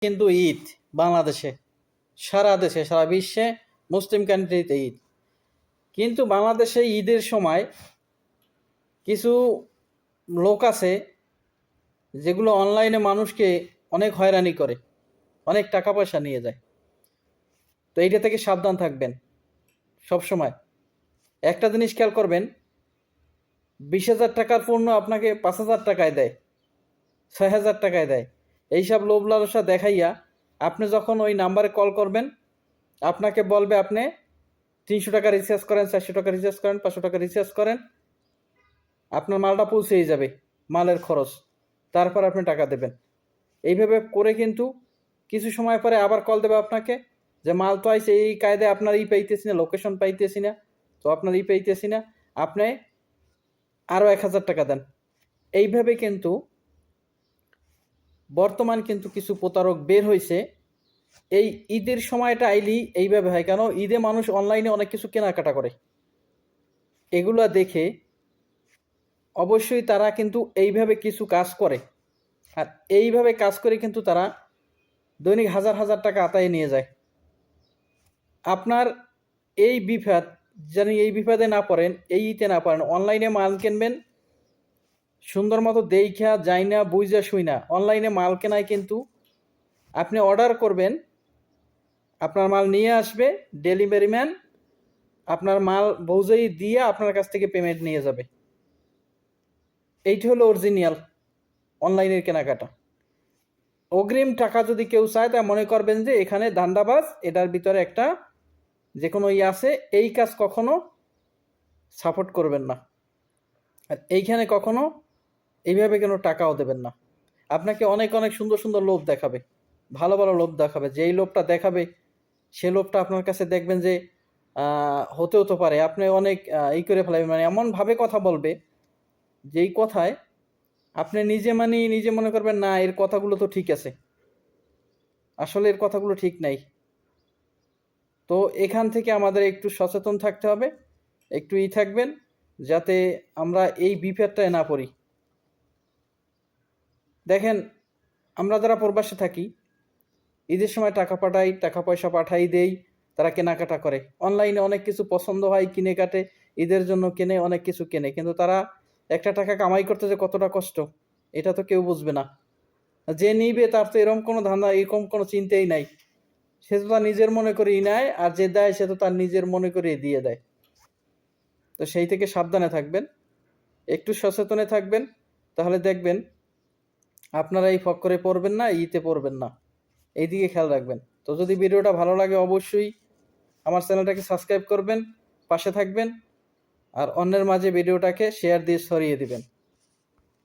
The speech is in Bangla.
কিন্তু ঈদ বাংলাদেশে, সারা দেশে, সারা বিশ্বে মুসলিম কান্ট্রিতে ঈদ। কিন্তু বাংলাদেশে ঈদের সময় কিছু লোক আছে যেগুলো অনলাইনে মানুষকে অনেক হয়রানি করে, অনেক টাকা পয়সা নিয়ে যায়। তো এইটা থেকে সাবধান থাকবেন সব সময়। একটা জিনিস খেয়াল করবেন, 20,000 টাকার পণ্য আপনাকে 5,000 টাকায় দেয়, 6,000 টাকায় দেয়। এইসব লোভ লালসা দেখাইয়া আপনি যখন ওই নাম্বারে কল করবেন, আপনাকে বলবে আপনি 300 টাকা রিচার্জ করেন, 400 টাকা রিচার্জ করেন, 500 টাকা রিচার্জ করেন, আপনার মালটা পৌঁছেই যাবে, মালের খরচ, তারপর আপনি টাকা দেবেন। এইভাবে করে কিন্তু কিছু সময় পরে আবার কল দেবে আপনাকে যে মাল তো আইছে, এই কায়দায় আপনার পাইতেছি না, লোকেশন পাইতেছি না, তো আপনার পাইতেছি না, আপনি আরও 1,000 টাকা দেন। এইভাবে কিন্তু বর্তমান কিন্তু কিছু প্রতারক বের হয়েছে। এই ঈদের সময়টা আইলি এইভাবে হয়, কেন ঈদে মানুষ অনলাইনে অনেক কিছু কেনাকাটা করে, এগুলা দেখে অবশ্যই তারা কিন্তু এইভাবে কিছু কাজ করে। আর এইভাবে কাজ করে কিন্তু তারা দৈনিক হাজার হাজার টাকা আতায়ে নিয়ে যায়। আপনার এই বিপদ জানি এই বিপদে না পড়েন, এই ইতে না পড়েন, অনলাইনে মাল কিনবেন সুন্দর মতো দেইখা যাই না বুঝা শুই না। অনলাইনে মাল কেনায় কিন্তু আপনি অর্ডার করবেন, আপনার মাল নিয়ে আসবে, ডেলিভারি ম্যান আপনার মাল বুঝেই দিয়ে আপনার কাছ থেকে পেমেন্ট নিয়ে যাবে। এইটা হলো অরিজিনাল অনলাইনের কেনাকাটা। অগ্রিম টাকা যদি কেউ চায় তা মনে করবেন যে এখানে ধান্দাবাজ, এটার ভিতরে একটা যে কোনো আছে, এই কাজ কখনো সাপোর্ট করবেন না। আর এইখানে কখনো এইভাবে কোনো টাকাও দেবেন না। আপনাকে অনেক অনেক সুন্দর সুন্দর লোভ দেখাবে, ভালো ভালো লোভ দেখাবে। যেই লোভটা দেখাবে সে লোভটা আপনার কাছে দেখবেন যে হতেও তো পারে, আপনি অনেক এই করে ফেলাবেন, মানে এমনভাবে কথা বলবে যেই কথায় আপনি নিজে মনে করবেন না এর কথাগুলো তো ঠিক আছে, আসলে এর কথাগুলো ঠিক নাই। তো এখান থেকে আমাদের একটু সচেতন থাকতে হবে, একটু থাকবেন যাতে আমরা এই বিপদটায় না পড়ি। দেখেন, আমরা যারা প্রবাসে থাকি, ঈদের সময় টাকা পাঠাই, টাকা পয়সা পাঠাই দেই, তারা কেনাকাটা করে, অনলাইনে অনেক কিছু পছন্দ হয়, কিনে কাটে, ঈদের জন্য কেনে, অনেক কিছু কেনে, কিন্তু তারা একটা টাকা কামাই করতে যে কতটা কষ্ট এটা তো কেউ বুঝবে না। যে নিবে তার তো এরকম কোনো ধান্দা, এরকম কোনো চিন্তাই নাই, সে তো তার নিজের মনে করেই নেয়, আর যে দেয় সে তো তার নিজের মনে করে দিয়ে দেয়। তো সেই থেকে সাবধানে থাকবেন, একটু সচেতনে থাকবেন, তাহলে দেখবেন আপনারা এই ফক্করে পড়বেন না, ইতে পড়বেন না। এইদিকে খেয়াল রাখবেন। তো যদি ভিডিওটা ভালো লাগে অবশ্যই আমার চ্যানেলটাকে সাবস্ক্রাইব করবেন, পাশে থাকবেন, আর অন্যের মাঝে ভিডিওটাকে শেয়ার দিয়ে ছড়িয়ে দিবেন।